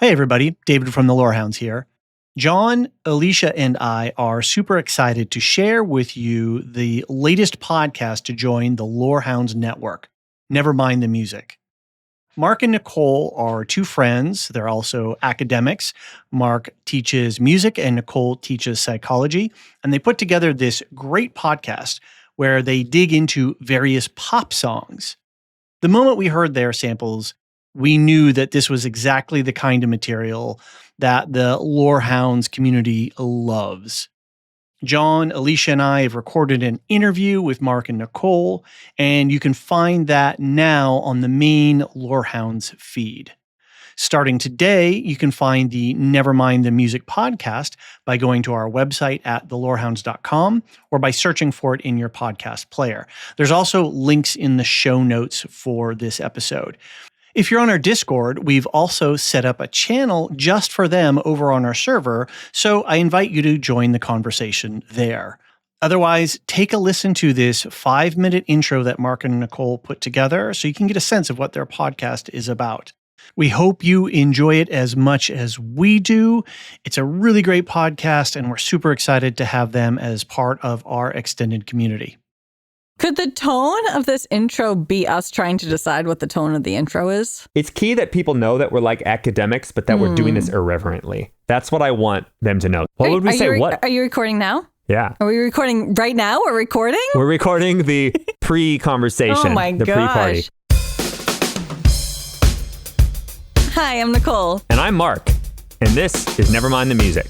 Hey everybody, David from the Lorehounds here. John, Alicia, and I are super excited to share with you the latest podcast to join the Lorehounds network, Nevermind the Music. Mark and Nicole are two friends. They're also academics. Mark teaches music and Nicole teaches psychology. And they put together this great podcast where they dig into various pop songs. The moment we heard their samples, we knew that this was exactly the kind of material that the Lorehounds community loves. John, Alicia, and I have recorded an interview with Mark and Nicole, and you can find that now on the main Lorehounds feed. Starting today, you can find the Nevermind the Music podcast by going to our website at thelorehounds.com or by searching for it in your podcast player. There's also links in the show notes for this episode. If you're on our Discord, we've also set up a channel just for them over on our server, so I invite you to join the conversation there. Otherwise, take a listen to this 5-minute intro that Mark and Nicole put together so you can get a sense of what their podcast is about. We hope you enjoy it as much as we do. It's a really great podcast, and we're super excited to have them as part of our extended community. Could the tone of this intro be us trying to decide what the tone of the intro is? It's key that people know that we're like academics, but that we're doing this irreverently. That's what I want them to know. What would we say? Are you recording now? Yeah. Are we recording right now? We're recording? We're recording the pre-conversation. Oh my the gosh. pre-party. Hi, I'm Nicole. And I'm Mark. And this is Nevermind the Music.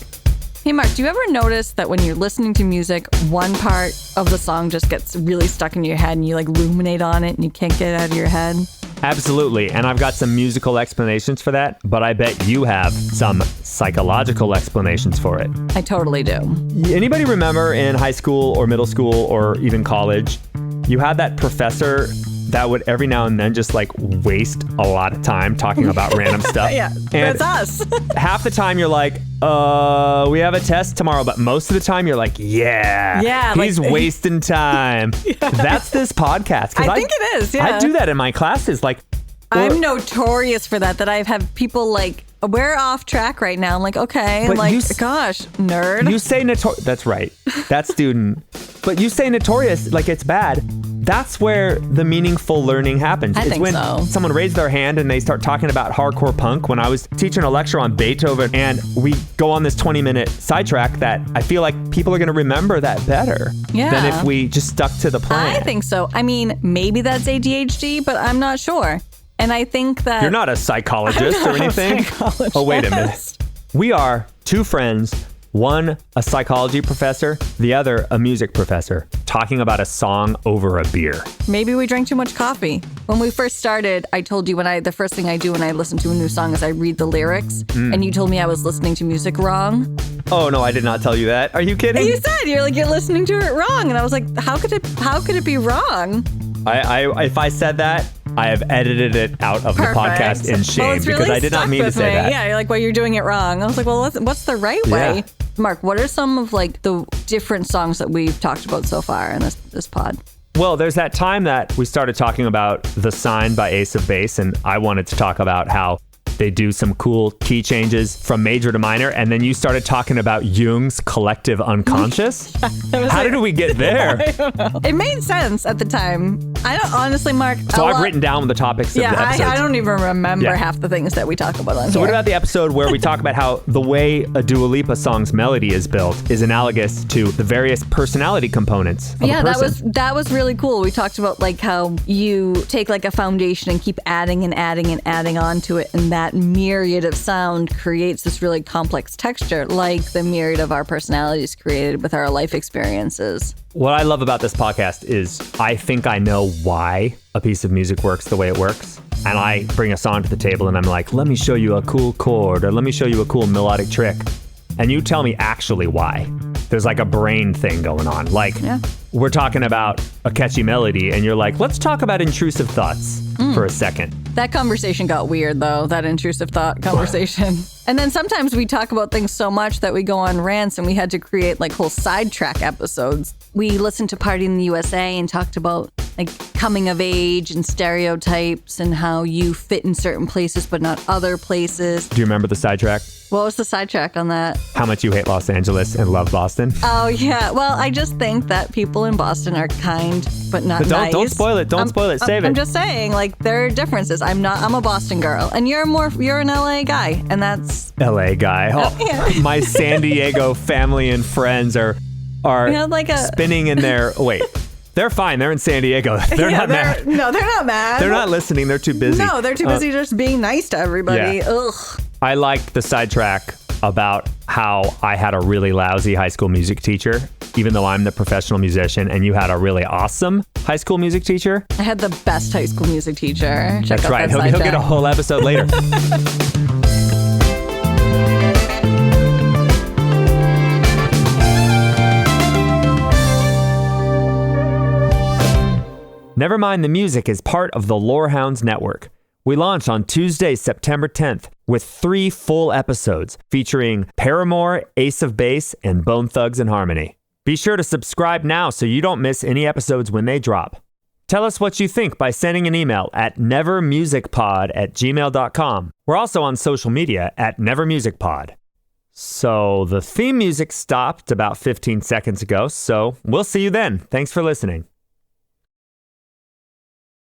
Hey, Mark, do you ever notice that when you're listening to music, one part of the song just gets really stuck in your head and you like ruminate on it and you can't get it out of your head? Absolutely. And I've got some musical explanations for that, but I bet you have some psychological explanations for it. I totally do. Anybody remember in high school or middle school or even college, you had that professor that would every now and then just like waste a lot of time talking about random stuff? Yeah, and that's us. Half the time you're like, we have a test tomorrow, but most of the time you're like, yeah, he's wasting time. Yeah. That's this podcast. I think it is, yeah. I do that in my classes. I'm notorious for that I've had people like, we're off track right now. I'm like, okay. But gosh, nerd. You say notorious. That's right. That student. But you say notorious like it's bad. That's where the meaningful learning happens. It's when someone raised their hand and they start talking about hardcore punk. When I was teaching a lecture on Beethoven and we go on this 20-minute sidetrack that I feel like people are going to remember that better than if we just stuck to the plan. I think so. I mean, maybe that's ADHD, but I'm not sure. And I think that... You're not a psychologist or anything? Oh, wait a minute. We are two friends, one a psychology professor, the other a music professor, talking about a song over a beer. Maybe we drank too much coffee. When we first started, I told you the first thing I do when I listen to a new song is I read the lyrics, and you told me I was listening to music wrong. Oh, no, I did not tell you that. Are you kidding? You said, you're listening to it wrong. And I was like, how could it be wrong? If I said that, I have edited it out of the podcast in shame because I did not mean to say that. Yeah, you're like, well, you're doing it wrong. I was like, well, what's the right way? Mark, what are some of the different songs that we've talked about so far in this pod? Well, there's that time that we started talking about The Sign by Ace of Base, and I wanted to talk about how they do some cool key changes from major to minor, and then you started talking about Jung's collective unconscious. How did we get there? I don't know. It made sense at the time. I don't honestly, Mark. So I've written down the topics of the episodes. I don't even remember half the things that we talk about on here. So what about the episode where we talk about how the way a Dua Lipa song's melody is built is analogous to the various personality components of a person? that was really cool. We talked about like how you take like a foundation and keep adding and adding and adding on to it, and that myriad of sound creates this really complex texture, like the myriad of our personalities created with our life experiences. What I love about this podcast is I think I know why a piece of music works the way it works. And I bring a song to the table and I'm like, let me show you a cool chord or let me show you a cool melodic trick. And you tell me actually why. There's like a brain thing going on. We're talking about a catchy melody and you're like, let's talk about intrusive thoughts for a second. That conversation got weird, though, that intrusive thought conversation. And then sometimes we talk about things so much that we go on rants and we had to create like whole sidetrack episodes. We listened to Party in the USA and talked about like coming of age and stereotypes and how you fit in certain places but not other places. Do you remember the sidetrack? What was the sidetrack on that? How much you hate Los Angeles and love Boston? Oh, yeah. Well, I just think that people in Boston are kind, but not nice. Don't spoil it. Don't spoil it. Save it. I'm just saying, like, there are differences. I'm a Boston girl, and you're an LA guy, and that's... LA guy. Oh, yeah. My San Diego family and friends are spinning in their... Wait. They're fine. They're in San Diego. They're not mad. No, they're not mad. They're not listening. They're too busy. No, they're too busy just being nice to everybody. Yeah. Ugh. I liked the sidetrack about how I had a really lousy high school music teacher, even though I'm the professional musician, and you had a really awesome high school music teacher. I had the best high school music teacher. That's right. He'll get a whole episode later. Nevermind the Music is part of the Lorehounds network. We launched on Tuesday, September 10th, with 3 full episodes featuring Paramore, Ace of Base, and Bone Thugs-n-Harmony. Be sure to subscribe now so you don't miss any episodes when they drop. Tell us what you think by sending an email at NeverMusicPod@gmail.com. We're also on social media at NeverMusicPod. So the theme music stopped about 15 seconds ago, so we'll see you then. Thanks for listening.